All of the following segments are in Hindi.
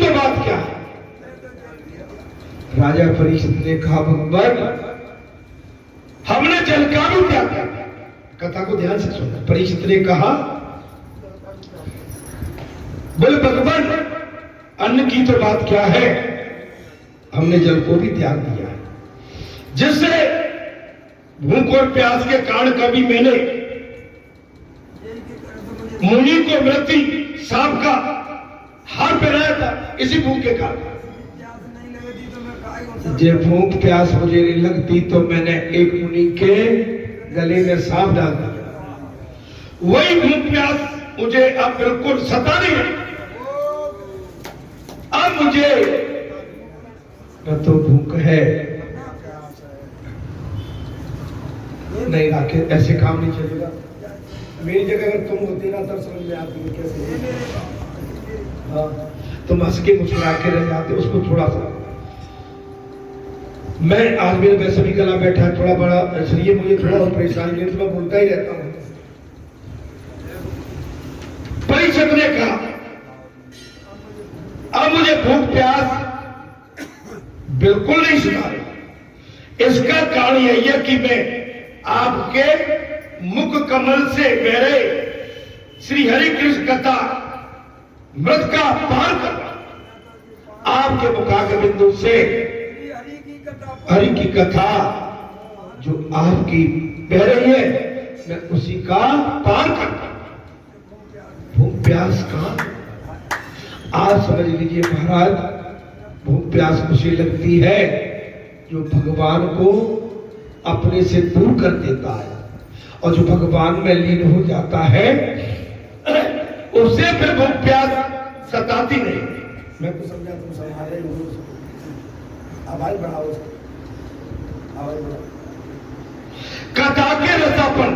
तो बात क्या है? राजा परीक्षित ने कहा, भगवान हमने जल का भी त्याग किया। कथा को ध्यान से सुनना। परीक्षित ने कहा, बोले भगवान अन्न की तो बात क्या है, हमने जल को भी त्याग दिया है, जिससे भूख और प्यास के कारण कभी मैंने मुनि को मृत्यु सांप का हार पहनाया था, इसी भूख के कारण। जब भूख प्यास मुझे नहीं लगती तो मैंने एक मुनि के गले में सांप डाल दिया। वही भूख प्यास मुझे अब बिल्कुल सता नहीं है। अब मुझे न तो भूख है नहीं, राकेश ऐसे काम नहीं चलेगा। मेरी जगह अगर तुम होती ना तब समझ में आती है कैसे। हाँ, तुम हंस के मुस्कुरा के रह जाते। उसको थोड़ा सा मैं आज मेरे वैसे भी गला बैठा है थोड़ा बड़ा, इसलिए मुझे थोड़ा और परेशानी नहीं, तो मैं बोलता ही रहता हूं। परीक्षित ने कहा, अब मुझे भूख प्यास बिल्कुल नहीं सुना। इसका कारण यही है कि मैं आपके मुख कमल से मेरे श्री हरि कृष्ण कथा मृत का पार कर, आपके मुखाग्र बिंदु से हरि की कथा जो आपकी बह रही है मैं उसी का पार करता। भूख प्यास का आज समझ लीजिए महाराज, भूख प्यास उसे लगती है जो भगवान को अपने से दूर कर देता है, और जो भगवान में लीन हो जाता है उसे फिर भूख प्यास सताती नहीं। मैं तो समझा तुम समझा रहे हो, आवाज बढ़ाओ, आवाज बढ़ाओ। कथा के रसापन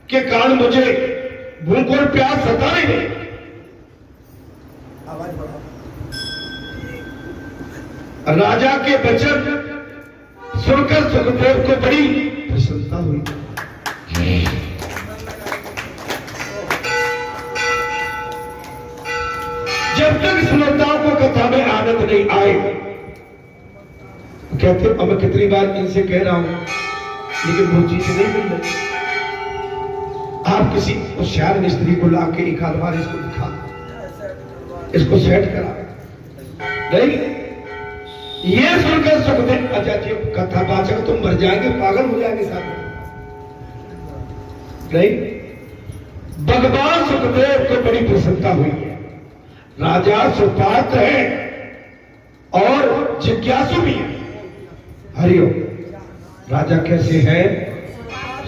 के कारण मुझे भूख और प्यास सता नहीं। आवाज बढ़ाओ। राजा के वचन सुनकर सुखदेव को बड़ी प्रसन्नता हुई। जब तक श्रोताओं को कथा में आनंद नहीं आए, कहते अब मैं कितनी बार इनसे कह रहा हूं लेकिन वो चीज नहीं मिल रही। आप किसी होशियार मिस्त्री को लाके एक आध बार इसको दिखा, इसको सेट करा नहीं। ये सुनकर सुखदेव, अच्छा जी कथा वाचक तुम मर जाएंगे, पागल हो जाएंगे साथ नहीं। भगवान सुखदेव को बड़ी प्रसन्नता हुई है। राजा सुपात्र है और जिज्ञासु भी है। हरिओम। राजा कैसे है?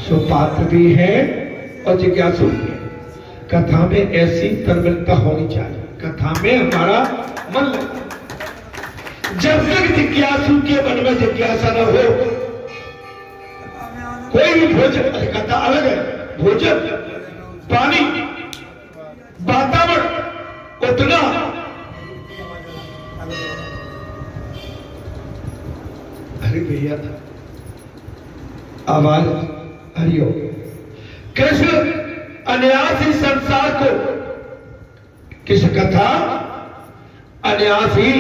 सुपात्र भी है और जिज्ञासु भी है। कथा में ऐसी तन्मयता होनी चाहिए, कथा में हमारा मन लगता। जब तक जिज्ञासु के मन में जिज्ञासा न हो, कोई भी भोजन, कथा अलग है, भोजन पानी वातावरण उतना अरे भैया आवाज हरिओम। कृष्ण अनायास ही संसार को, किस कथा अनायास ही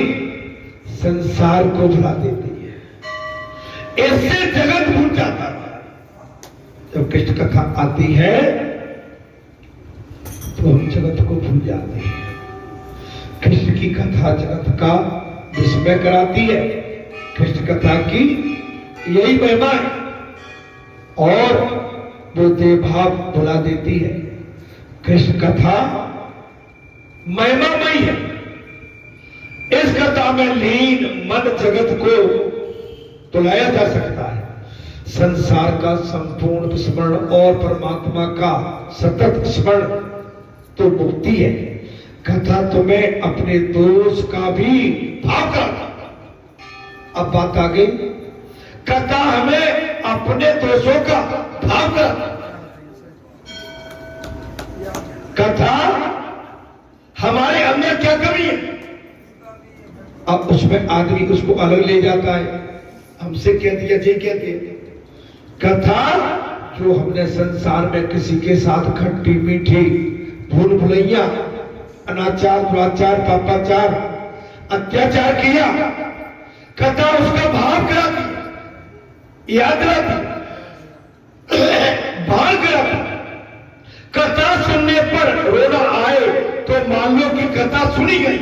संसार को भुला देती है। इससे जगत भूल जाता है। जब कृष्ण कथा आती है तो हम जगत को भूल जाते हैं। कृष्ण की कथा जगत का विस्मय कराती है। कृष्ण कथा की यही महिमा है और वो देवभाव भुला देती है। कृष्ण कथा महिमामयी है। इस कथा में लीन मन जगत को तुलाया जा सकता है। संसार का संपूर्ण विस्मरण और परमात्मा का सतत स्मरण तो मुक्ति है। कथा तुम्हें अपने दोष का भी भाव कराता। अब बात आ गई, कथा हमें अपने दोषों का भाव कराता। कथा हमारे अंदर क्या कमी है, अब उसमें आदमी उसको अलग ले जाता है। हमसे कह दिया जी कहते हैं कथा जो हमने संसार में किसी के साथ खट्टी मीठी भूल भुलैया अनाचार दुराचार पापाचार अत्याचार किया, कथा उसका भाव कराती, याद कराती, भाव कराती। कथा सुनने पर रोना आए तो मान लो कि कथा सुनी गई।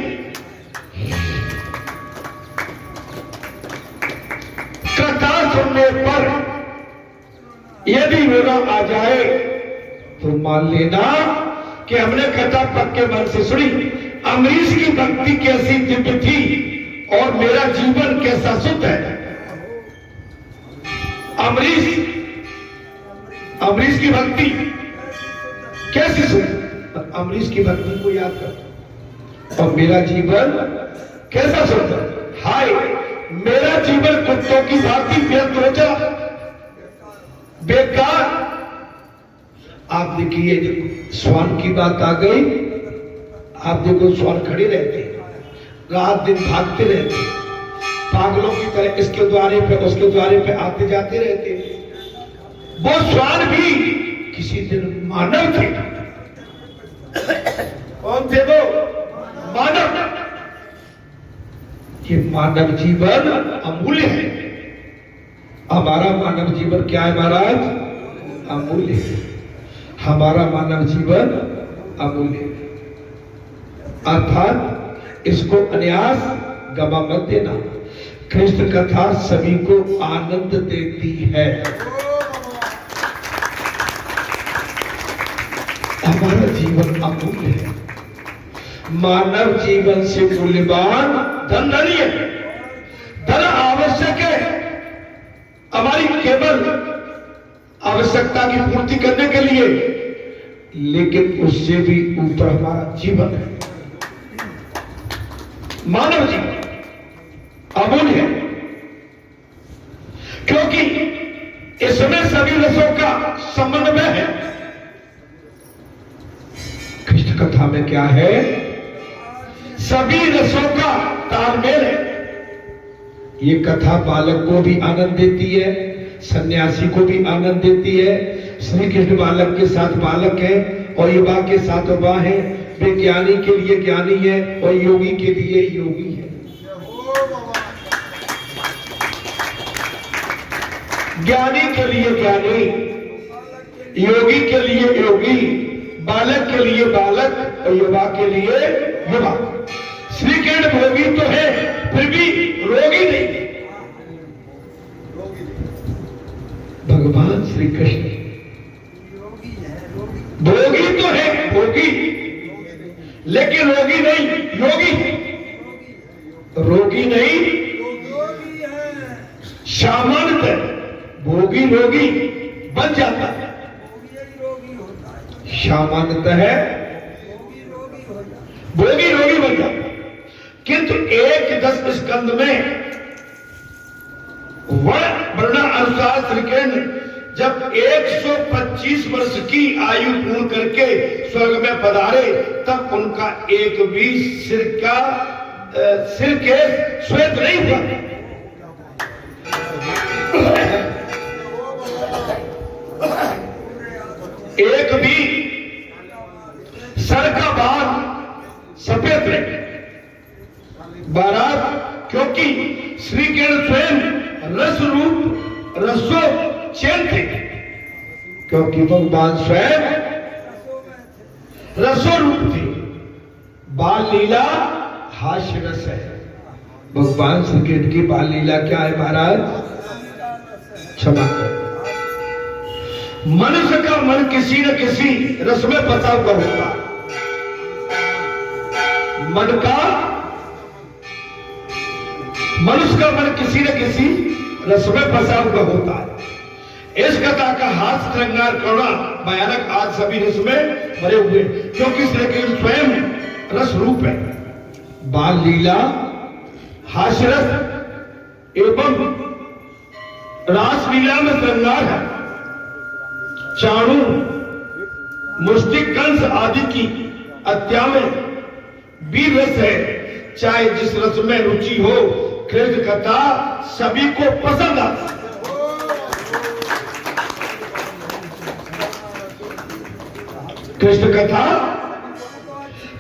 कथा सुनने पर यदि रोना आ जाए तो मान लेना कि हमने कथा पक्के मन से सुनी। अमरीश की भक्ति कैसी दिव्य थी और मेरा जीवन कैसा शुद्ध है। अमरीश की भक्ति कैसी शुद्ध, अमरीश की भक्ति को याद कर, और मेरा जीवन कैसा शुद्ध। हाय, मेरा जीवन कुत्तों की भांति व्यर्थ हो चला, बेकार। आप देखिए, श्वान की बात आ गई, आप देखो श्वान खड़े रहते, रात दिन भागते रहते, पागलों की तरह इसके द्वारे पे उसके द्वारे पे आते जाते रहते। वो श्वान भी किसी दिन मानव थे। कौन थे वो? मानव। ये मानव जीवन अमूल्य है। हमारा मानव जीवन क्या है महाराज? अमूल्य है। हमारा मानव जीवन अमूल्य है, अर्थात इसको अन्यास गवा मत देना। कृष्ण कथा सभी को आनंद देती है। हमारा जीवन अमूल्य है। मानव जीवन से मूल्यवान धन नहीं है। धन आवश्यक है हमारी केवल आवश्यकता की पूर्ति करने के लिए, लेकिन उससे भी ऊपर हमारा जीवन है। मानव जीवन अमूल्य है, क्योंकि इसमें सभी रसों का समन्वय है। कृष्ण कथा में क्या है? सभी रसों का तालमेल है। ये कथा बालक को भी आनंद देती है, सन्यासी को भी आनंद देती है। श्री कृष्ण बालक के साथ बालक है और युवा के साथ युवा है। वे ज्ञानी के लिए ज्ञानी है और योगी के लिए योगी है। ज्ञानी के लिए ज्ञानी, योगी के लिए योगी, बालक के लिए बालक और युवा के लिए युवा। श्री कृष्ण भोगी तो है, फिर भी रोगी नहीं। भगवान श्री कृष्ण भोगी तो है, भोगी, लेकिन रोगी नहीं, योगी। रोगी नहीं, सामान्य भोगी रोगी बन जाता है। सामान्यतः है भोगी रोगी बन जाता है। किंतु 1-10 स्कंद में वर्णा अनुसार श्री कृष्ण जब 125 वर्ष की आयु पूर्ण करके स्वर्ग में पधारे, तब उनका एक भी सिर के श्वेत नहीं हुआ। एक भी सर का बाल सफेद नहीं। बारात, क्योंकि श्री कृष्ण स्वयं रस रूप रसो चैन थे, क्योंकि भगवान स्वयं रसो रूप थे। बाल लीला हास्य रस है। भगवान श्री कृष्ण की बाल लीला क्या है महाराज? क्षमा कर। मनुष्य का मन किसी न किसी रस में फंसा हुआ होता है। मनुष्य का मन किसी न किसी रस में फंसा हुआ होता है। इस कथा का हास्य श्रृंगार करना भयानक आज सभी रस में भरे हुए, क्योंकि श्री कृष्ण स्वयं रस रूप है। बाल लीला हास्य रस एवं रास लीला में श्रृंगार है। चाणू मुष्टिक कंस आदि की हत्या में वीर रस है। चाहे जिस रस में रुचि हो, कृष्ण कथा सभी को पसंद आती है। कृष्ण कथा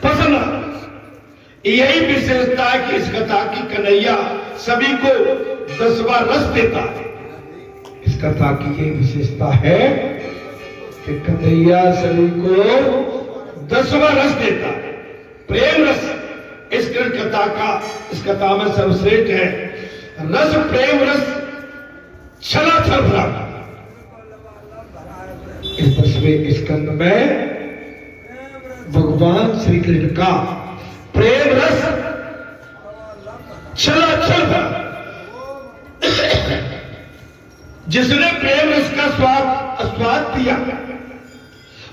पसंद आती। यही विशेषता है कि इस कथा की कन्हैया सभी को 10वां रस देता है। इस कथा की यही विशेषता है कि कन्हैया सभी को 10वां रस देता है, प्रेम रस। इस कथा का, इस कथा में सर्वश्रेष्ठ है रस, प्रेम रस, छलाछल भरा। इस 10वें स्कंद में भगवान श्री कृष्ण का प्रेम रस छलाछल भरा। जिसने प्रेम रस का स्वाद दिया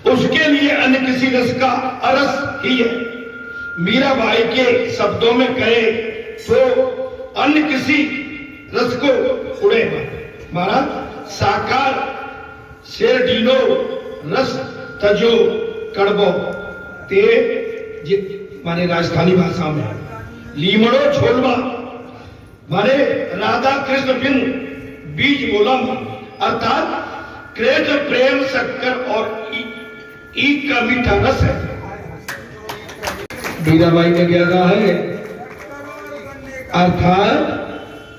उसके लिए अन्य किसी रस का अरस ही है। मीराबाई के शब्दों में कहे तो अन्य किसी रस को उड़े महाराज साकार शेर डीनो रस तजो कड़बो ते माने राजस्थानी भाषा में लीमड़ो झोलवा माने राधा कृष्ण बिन बीज बोलम, अर्थात कृष्ण प्रेम शक्कर और ईख का मीठा रस है। मीराबाई ने क्या कहा है? अर्थात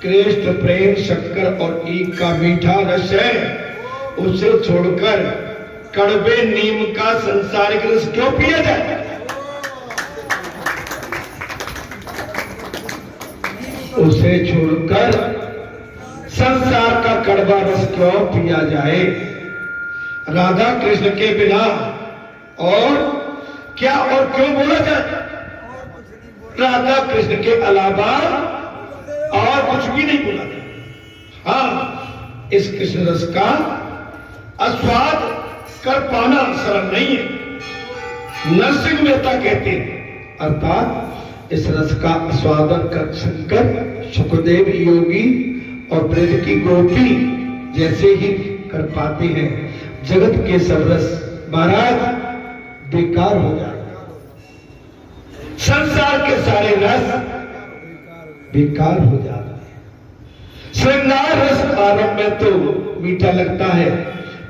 कृष्ण प्रेम शक्कर और ईख का मीठा रस है, उसे छोड़कर कड़वे नीम का संसारिक रस क्यों पिया जाए? उसे छोड़कर संसार का कड़वा रस क्यों पिया जाए? राधा कृष्ण के बिना और क्या और क्यों बोला जाए? राधा कृष्ण के अलावा और कुछ भी नहीं बोला जाए। हाँ, इस कृष्ण रस का आस्वाद कर पाना सरल नहीं है। नरसिंह मेहता कहते हैं, अर्थात इस रस का आस्वादन कर शंकर, सुखदेव योगी और ब्रज की गोपी जैसे ही कर पाते हैं। जगत के सब रस महाराज बेकार हो जाए, संसार के सारे रस बेकार हो जाते हैं। श्रृंगार रस आरंभ में तो मीठा लगता है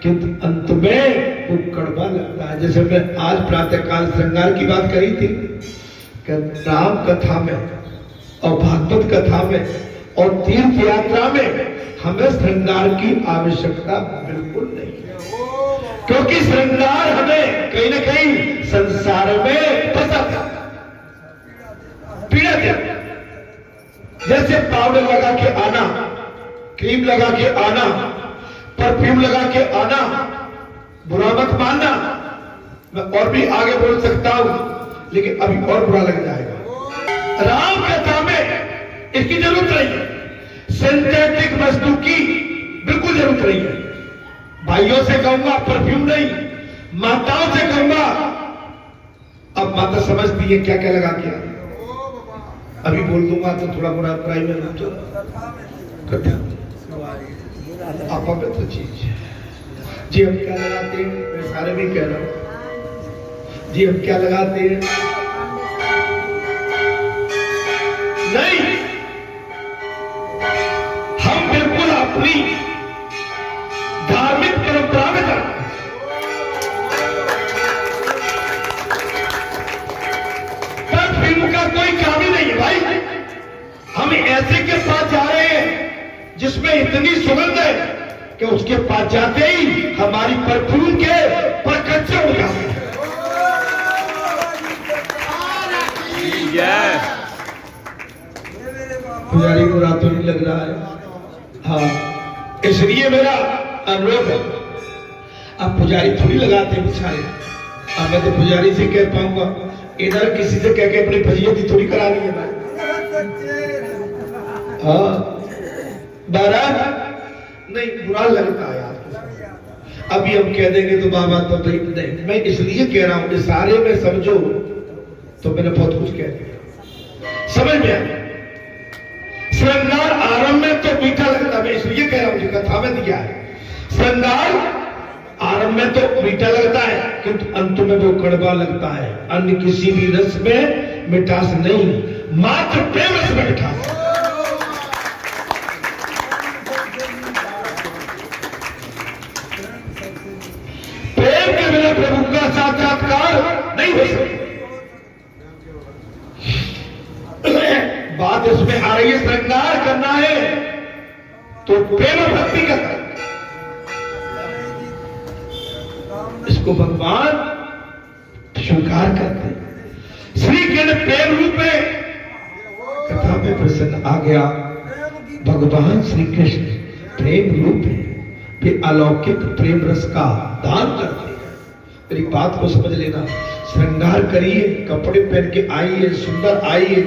किंतु अंत में वो कड़वा लगता है। जैसे मैं आज प्रातःकाल श्रृंगार की बात करी थी, राम कथा में और भागवत कथा में और तीर्थ यात्रा में हमें श्रृंगार की आवश्यकता बिल्कुल नहीं है, क्योंकि श्रृंगार हमें कहीं ना कहीं संसार में फंसा पीड़ा देता। जैसे पाउडर लगा के आना, क्रीम लगा के आना, परफ्यूम लगा के आना, बुरा मत मानना। मैं और भी आगे बोल सकता हूं लेकिन अभी और बुरा लग जाएगा। राम कथा में इसकी जरूरत नहीं है, सिंथेटिक वस्तु की बिल्कुल जरूरत नहीं है। भाइयों से कहूंगा परफ्यूम नहीं, माताओं से कहूंगा, अब माता समझती है क्या क्या लगा के आना। अभी बोल दूंगा तो थोड़ा बुरा प्राइवेट अपवित्र चीज है। जी हम क्या लगाते हैं, मैं सारे भी कह रहा हूं, जी हम क्या लगाते हैं? नहीं, हम बिल्कुल अपनी धार्मिक परंपरा में जाते हैं। परफ्यूम का कोई काम ही नहीं है भाई। हम ऐसे के पास जा रहे हैं जिसमें इतनी सुगंध है कि उसके पास जाते ही हमारी परफ्यूम के परकच्चे हो जाते हैं। पुजारी को रातों नहीं लग रहा है। हाँ, इसलिए मेरा अनुरोध है, अब पुजारी थोड़ी लगाते बेचारे। अब मैं तो पुजारी से कह पाऊंगा, इधर किसी से कह के अपनी फजीयत थोड़ी करानी है भाई। हाँ, नहीं बुरा लगता है यार। अभी हम कह देंगे तो बाबा तो नहीं, मैं इसलिए कह रहा हूं, सारे में समझो तो मैंने बहुत कुछ कह दिया, समझ में आया। श्रृंगार आरंभ में तो मीठा लगता है, मैं इसलिए कह रहा हूं, कथा में दिया है। श्रृंगार आरंभ में तो मीठा लगता है किंतु अंत में वो कड़वा लगता है। अन्य किसी भी रस में मिठास नहीं, मात्र प्रेम रस में मिठास। प्रेम के बिना प्रभु का साक्षात्कार नहीं हो सकता। बात इसमें आ रही है श्रृंगार करना है तो प्रेम भक्ति का कर्म। इसको भगवान स्वीकार करते हैं। श्री कृष्ण प्रेम रूप में कथा में प्रसन्न आ गया। भगवान श्री कृष्ण प्रेम रूप है, वे अलौकिक प्रेम रस का दान करते हैं। मेरी बात को समझ लेना। श्रृंगार करिए, कपड़े पहन के आइए, सुंदर आइए,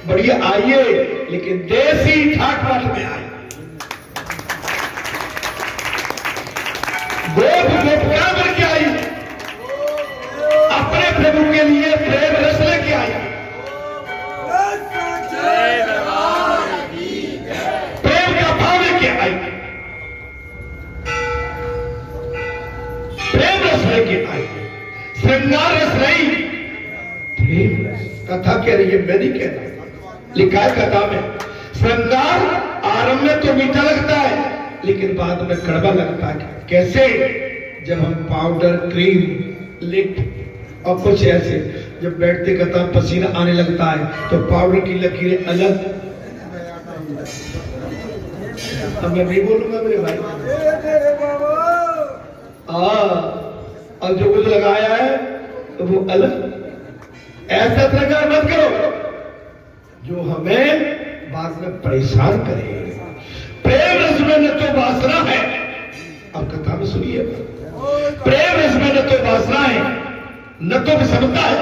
बढ़िया आइए, लेकिन देसी ठाट बाट में आइए। गोप गोपियां बन के आइए, अपने प्रभु के लिए प्रेम रस लेके आइए। प्रेम का भाव लेके आइए, प्रेम रस लेके आइए। श्रृंगार रस नहीं, प्रेम रस। कथा कह रही है, मैं नहीं कह रहा, लिखा है कथा में। श्रृंगार आरंभ में तो मीठा लगता है, लेकिन बाद में कड़वा लगता है। कैसे? जब हम पाउडर, क्रीम, लिप और कुछ ऐसे जब बैठते कथा पसीना आने लगता है तो पाउडर की लकीरें अलग। अब मैं नहीं बोलूंगा मेरे भाई। और जो कुछ लगाया है तो वो अलग। ऐसा श्रृंगार मत करो जो हमें बाद में परेशान करे। प्रेम रस में न तो वासना है, अब कथा में सुनिए, प्रेम रस में न तो वासना है, न तो विषमता है,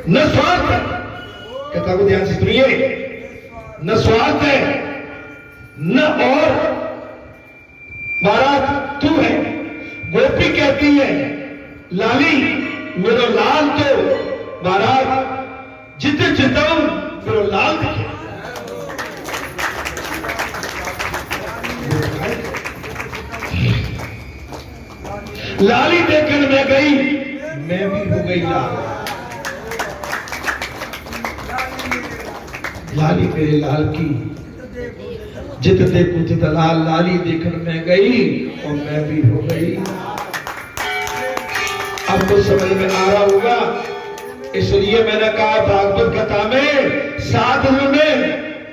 न स्वार्थ है। कथा को ध्यान से सुनिए। न स्वार्थ है, न और महाराज तू है। गोपी कहती है, लाली मेरो लाल तो महाराज जिते चिताऊं मेरो लाल दिखे। लाली देखकर मैं गई, मैं भी हो गई लाल। लाली मेरे लाल की जित देखूं जित लाल। लाली देखकर मैं गई और मैं भी हो गई। अब कुछ समझ में आ रहा होगा, इसलिए मैंने कहा भागवत कथा में 7 दिन में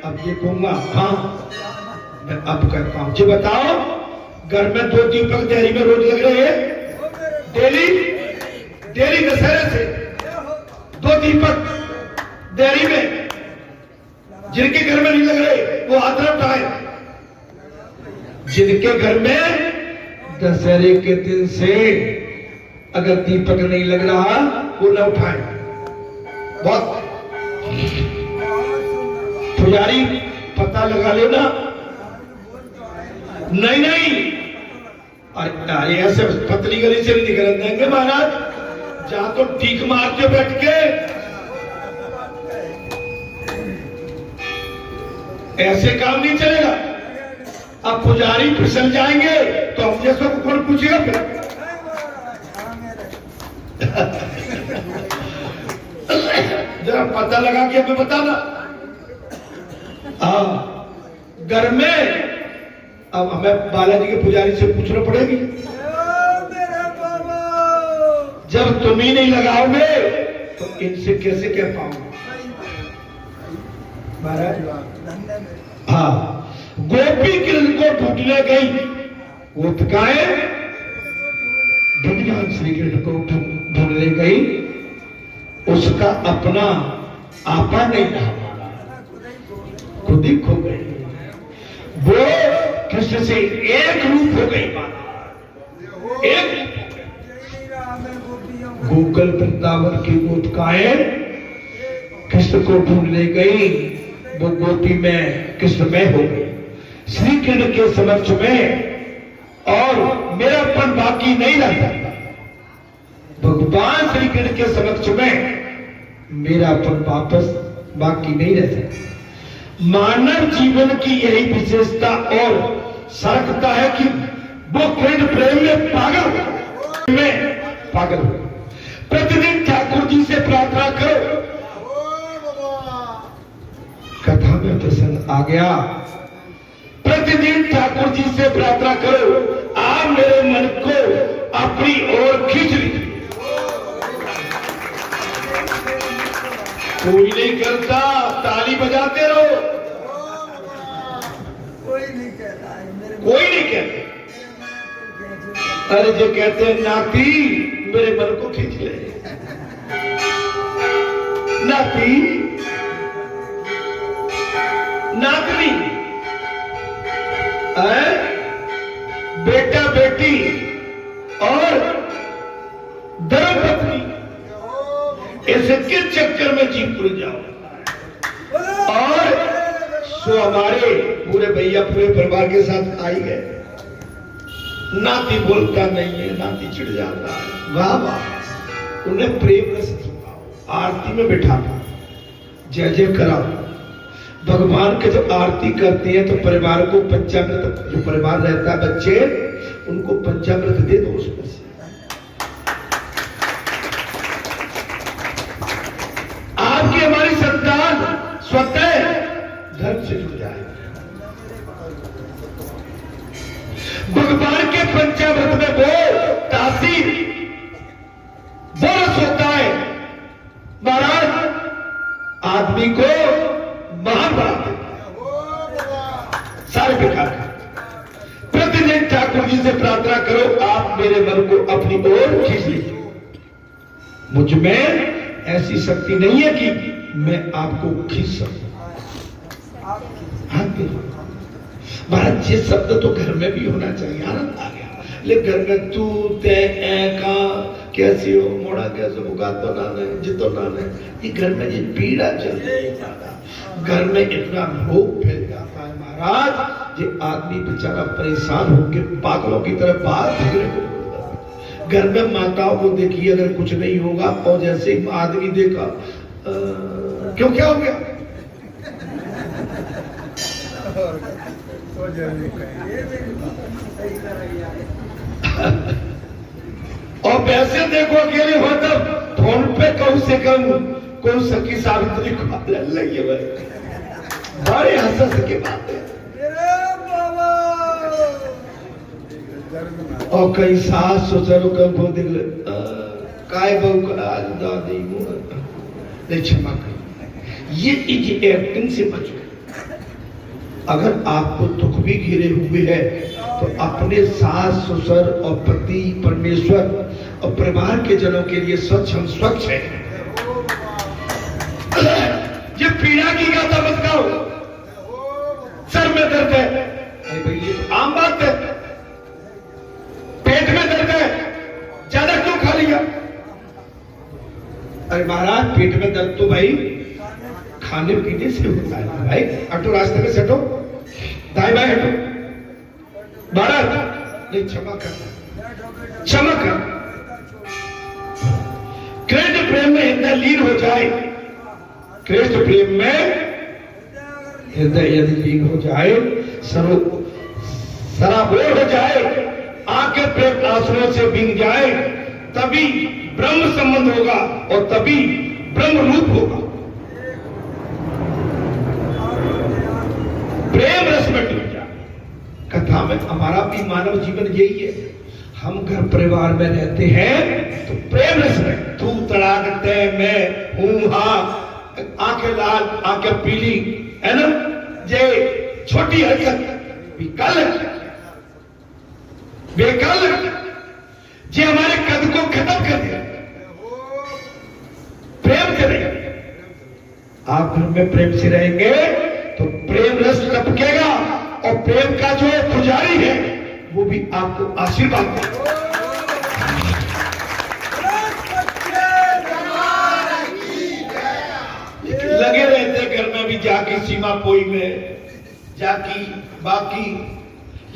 अब देखूंगा। हाँ, मैं अब कहता हूं जी। बताओ, घर में 2 दीपक देहरी में रोज लग रहे हैं, डेली दशहरे से 2 दीपक देहरी में। जिनके घर में नहीं लग रहे वो हाथ न उठाए। जिनके घर में दशहरे के दिन से अगर दीपक नहीं लग रहा वो न उठाए। बहुत पुजारी पता लगा लेना। नहीं, अरे ऐसे पतली गली से नहीं निकल देंगे महाराज। जहां तो ठीक मारते बैठ के, ऐसे काम नहीं चलेगा। अब पुजारी फिसल जाएंगे तो हम जैसों को कौन पूछेगा फिर? जरा पता लगा के हमें बताना। घर में अब हमें बालाजी के पुजारी से पूछना पड़ेगी। जब तुम ही नहीं लगाओगे तो इनसे कैसे कह पाऊंगा महाराज? हाँ, गोपी कृष्ण को ढूंढने गई। गोपिकाएं भगवान श्री कृष्ण को ढूंढने गई। उसका अपना आपा नहीं रहा, खुद ही खो गई। वो कृष्ण से एक रूप हो गई। एक गोकुल वृंदावन की गोपिकाएं कृष्ण को ढूंढने गई। वो गोपी में कृष्ण में हो गई। श्री कृष्ण के समक्ष में और मेरापन बाकी नहीं रह सकता। भगवान श्री कृष्ण के समक्ष में मेरापन वापस बाकी नहीं रह सकता। मानव जीवन की यही विशेषता और सार्थकता है कि वो कृष्ण प्रेम में पागल हो। प्रतिदिन ठाकुर जी से प्रार्थना करो। कथा में प्रसन्न आ गया। प्रतिदिन ठाकुर जी से प्रार्थना करो, आप मेरे मन को अपनी ओर खींच लीजिए। कोई नहीं करता। अरे जो कहते हैं नाती मेरे मन को खींच ले, नाती नातनी, बेटा बेटी और धर्मपत्नी, इसके चक्कर में जी पूरे जाओ। और सो हमारे पूरे भैया पूरे परिवार के साथ आई गए। नाती बोलता नहीं है, नाती चिढ़ जाता है। वाह वाह, उन्हें प्रेम रस सिखाओ, आरती में बिठा जय जय कराओ। भगवान के जब आरती करते हैं तो परिवार को पंचामृत, जो परिवार रहता है बच्चे उनको पंचामृत दे दो उसमें से। आपकी हमारी संतान स्वतः धर्म से जुड़ जाए। भगवान के पंचामृत में वो तासीर वो रस होता है महाराज, आदमी को महान बना देता है सारे प्रकार का। प्रतिदिन ठाकुर जी से प्रार्थना करो, आप मेरे मन को अपनी ओर खींच लीजिए। मुझ में ऐसी शक्ति नहीं है कि मैं आपको खींच सकूं। महाराज ये शब्द तो घर में भी होना चाहिए, आनंद आ गया। लेकिन घर में तू ते का कैसी हो, मोड़ा कैसे बुका तो ना ले, जितो ना ले, ये घर में ये पीड़ा चल रही है। घर में इतना रोग फैल जाता है महाराज, ये आदमी बेचारा परेशान होकर पागलों की तरह बाहर फिरने को। घर में माताओं को देखिए, अगर कुछ नहीं होगा और जैसे ही आदमी देखा क्यों क्या हो गया, और वैसे देखो अकेले हो तब फोन पे कम से कम कौन सखी सावित्री को लगी भाई, बड़े हंस की बात है। और कई सास ससुर को देख ले काय बहू का आज दादी नहीं क्षमा कर, ये एक्टिंग से बच गए। अगर आपको दुख भी घिरे हुए है तो अपने सास ससुर और पति परमेश्वर और परिवार के जनों के लिए स्वच्छ हम स्वच्छ है। ये पीड़ा की गाथा मत गाओ, सर में दर्द है, अरे भाई ये तो आम बात है। पेट में दर्द है, ज्यादा क्यों खा लिया? अरे महाराज पेट में दर्द तो भाई खाने पीने से होता है भाई। हटो रास्ते में से हटो, दाएं बाएं हटो। महाराज नहीं, क्षमा कर, क्षमा कर। कृष्ण प्रेम में हृदय लीन हो जाए, कृष्ण प्रेम में हृदय यदि लीन हो जाए, सराबोर हो जाए, आंखें प्रेम आंसुओं से भीग जाए, तभी ब्रह्म संबंध होगा और तभी ब्रह्म रूप होगा। प्रेम रस में डूब जाए। कथा में हमारा भी मानव जीवन यही है। हम घर परिवार में रहते हैं तो प्रेम रस में तू तड़ाकते मैं हूं, हाँ, आंखें लाल आंखें पीली है ना, जे छोटी हरकत विकल बेकल जे हमारे कद को खत्म कर दिया। प्रेम से रहेंगे, आप घर में प्रेम से रहेंगे तो प्रेम रस टपकेगा और प्रेम का जो पुजारी है वो भी आपको आशीर्वाद देगा। लगे रहते घर में भी जाकी सीमा पोई में जाकी बाकी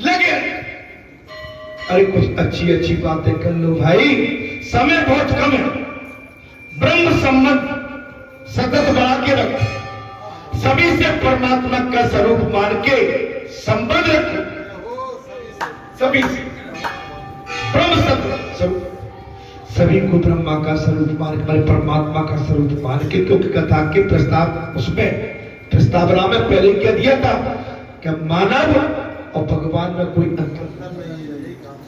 लगे। अरे कुछ अच्छी अच्छी बातें कर लो भाई, समय बहुत कम है। ब्रह्म संबंध सतत बना के रखो, सभी से परमात्मा का स्वरूप मान के संबंध रखो, सभी से ब्रह्म स्वरूप, सभी को ब्रह्मा का स्वरूप मान के, परमात्मा का स्वरूप मान के। क्योंकि कथा के प्रस्ताव उसमें प्रस्तावना में पहले क्या दिया था कि मानव और भगवान में कोई अंतर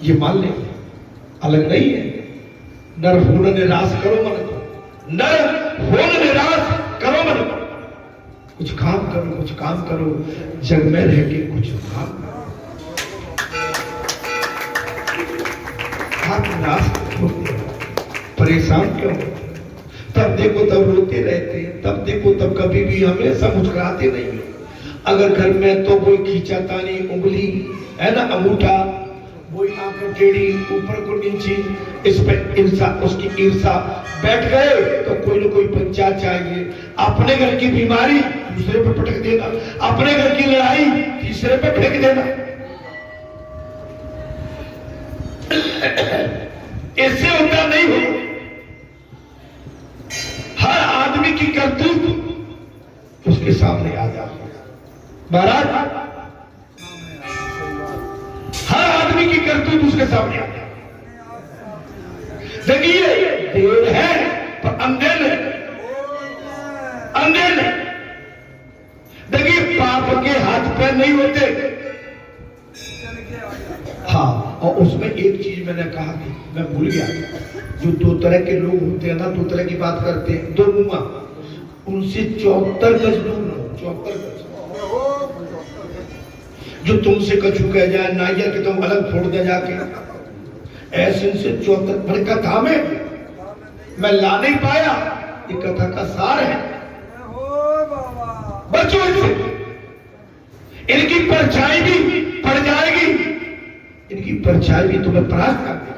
ये मान ले, अलग नहीं है। नर होने निराश करो मन को, नर होने निराश करो मन को। कुछ काम करो, कुछ काम करो, जग में रह के कुछ काम करो। उदास क्यों, परेशान क्यों, तब देखो तब रोते रहते हैं, तब देखो तब कभी भी हमेशा मुस्कुराते नहीं हो। अगर घर में तो कोई खींचातानी उंगली है ना, अंगूठा, वही आंखें टेढ़ी ऊपर को नीचे, इस पे ईर्षा उसकी ईर्षा, बैठ गए तो कोई ना कोई पंचायत चाहिए। अपने घर की बीमारी दूसरे पे पटक देना, अपने घर की लड़ाई तीसरे पे फेंक देना। इससे उनका नहीं हो। हर आदमी की करतूत उसके सामने आ जाती है महाराज, हर आदमी की करतूत उसके सामने आ जाती है। देखिए देर है पर अंधे नहीं, अंधे नहीं। देखिए पाप के हाथ पैर नहीं होते। हाँ, और उसमें एक चीज मैंने कहा कि मैं भूल गया, जो दो तरह के लोग होते हैं ना, दो तरह की बात करते हैं, दो मुआ, उनसे 74 गज दूर रहो, 74 गज। जो तुमसे कछु कह जाए नाइया के तुम अलग फोड़ दे जाके, ऐसे इनसे 74 बड़ी कथा में मैं ला नहीं पाया, ये कथा का सार है। बचो इनसे, इनकी परछाई भी पड़ जाएगी, इनकी परछाई भी तुम्हें परास्त कर देगी।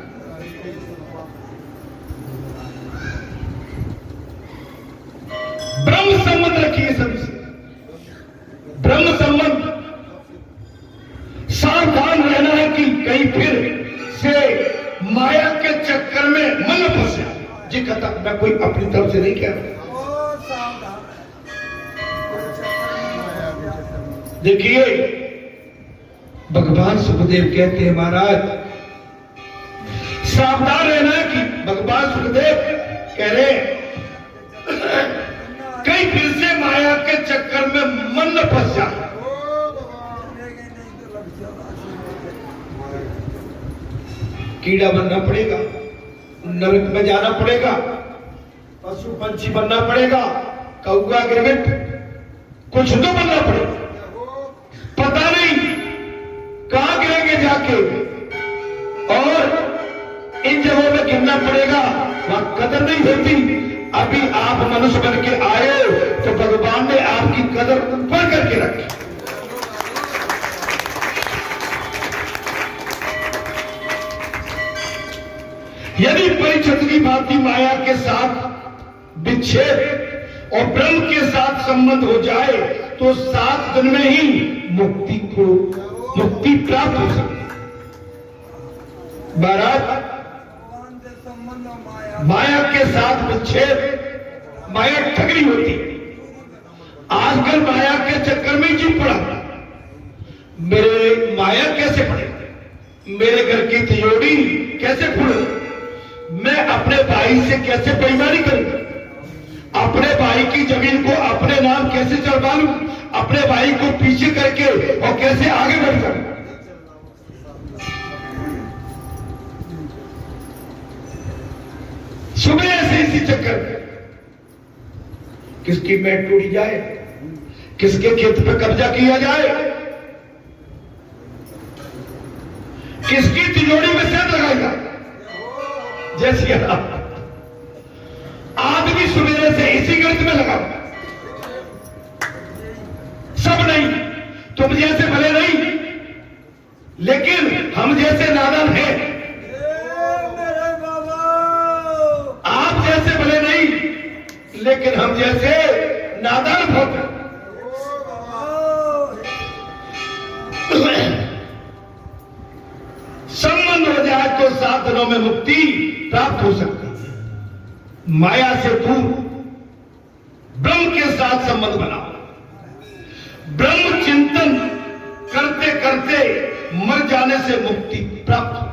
ब्रह्म संबंध रखिए सबसे, ब्रह्म संबंध। सावधान रहना है कि कहीं फिर से माया के चक्कर में मन फंस जाए। जी कथा मैं कोई अपनी तरफ से नहीं कह रहा। देखिए भगवान सुखदेव कहते हैं महाराज, सावधान रहना है कि भगवान सुखदेव कह रहे कहीं फिर से माया के चक्कर में मन न फंस जाए। कीड़ा बनना पड़ेगा, नरक में जाना पड़ेगा, पशु पंछी बनना पड़ेगा, कौआ गिरगिट कुछ तो बनना पड़ेगा। पता नहीं कहां गिरेंगे जाके, और इन जगहों में गिरना पड़ेगा, वहां कदर नहीं होती। अभी आप मनुष्य बन के आए तो भगवान ने आपकी कदर ऊपर करके रखी। यदि परिचित भांति माया के साथ विच्छेद और ब्रह्म के साथ संबंध हो जाए तो 7 दिन में ही मुक्ति प्राप्त हो सकती। महाराज माया के साथ विच्छेद, माया ठगनी होती। आजकल माया के चक्कर में जी पड़ा, मेरे माया कैसे पड़े, मेरे घर की तिजोरी कैसे खुले, मैं अपने भाई से कैसे बेईमानी करूं, अपने भाई की जमीन को अपने नाम कैसे चढ़वा लूं, अपने भाई को पीछे करके और कैसे आगे बढ़ जाऊं। सुबह से इसी चक्कर में किसकी मैट टूट जाए, किसके खेत पे कब्जा किया जाए, किसकी तिजोरी में सेंध लगाई जाए। जैसे आदमी सुबह से इसी गर्त में लगा, सब नहीं, तुम जैसे भले नहीं, लेकिन हम जैसे नादान हैं, आप जैसे भले नहीं, लेकिन हम जैसे नादान होते। संबंध हो जाए तो 7 दिनों में मुक्ति प्राप्त हो सकती है। माया से दूर ब्रह्म के साथ संबंध बनाओ। ब्रह्म चिंतन करते करते मर जाने से मुक्ति प्राप्त हो।